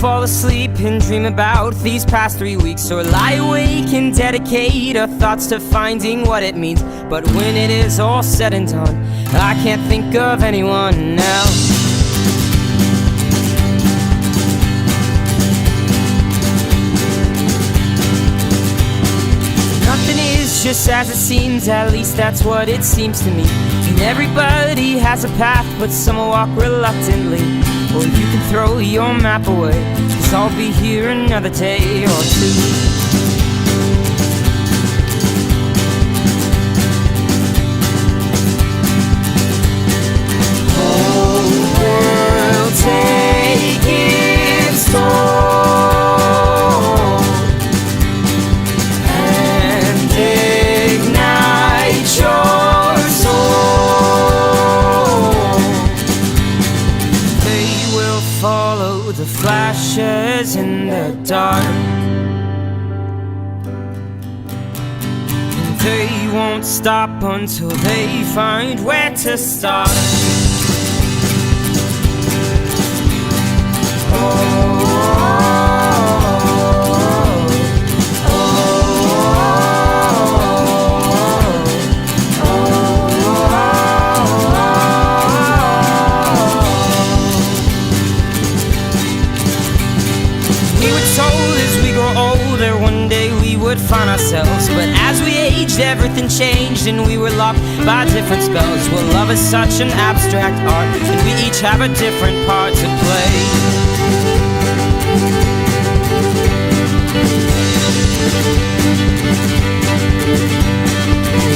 Fall asleep and dream about these past 3 weeks, or lie awake and dedicate our thoughts to finding what it means. But when it is all said and done, I can't think of anyone else. Nothing is just as it seems, at least that's what it seems to me. And everybody has a path, but some will walk reluctantly. Or you can throw your map away, 'cause I'll be here another day or two. Whole world take its toll and ignite your soul. They will follow the flashes in the dark, and they won't stop until they find where to start. Find ourselves, but as we aged, everything changed, and we were locked by different spells. Well, love is such an abstract art, and we each have a different part to play.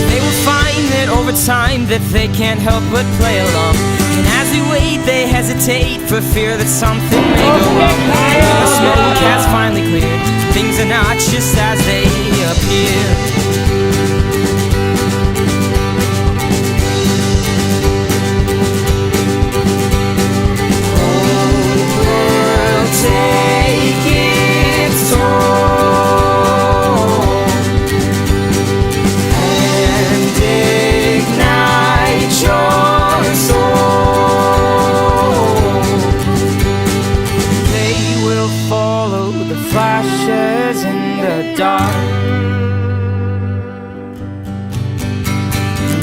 They will find that over time that they can't help but play along, and as we wait, they hesitate for fear that something may go wrong. And when the smoke has finally cleared, things are not just as they appear. Whole world take its toll and ignite your soul. They will follow the flashes in the dark.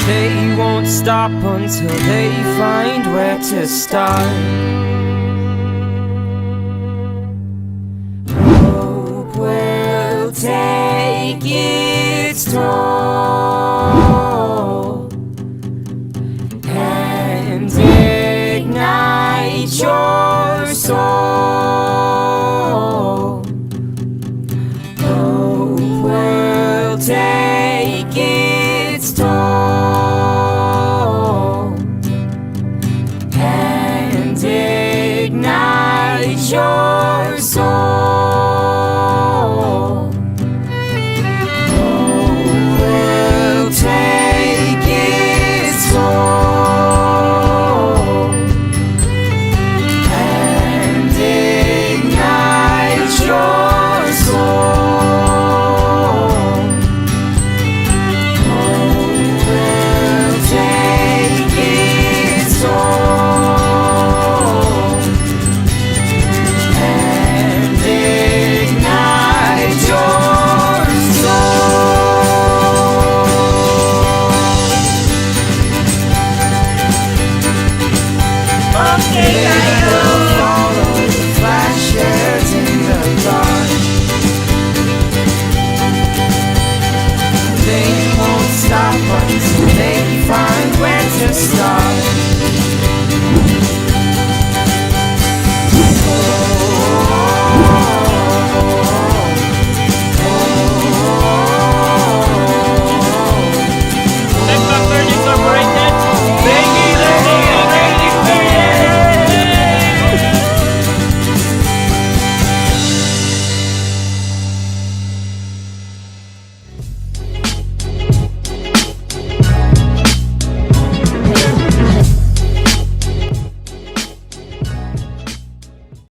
They won't stop until they find where to start. Hope will take its toll and ignite your soul. Hope will take its toll and ignite your soul.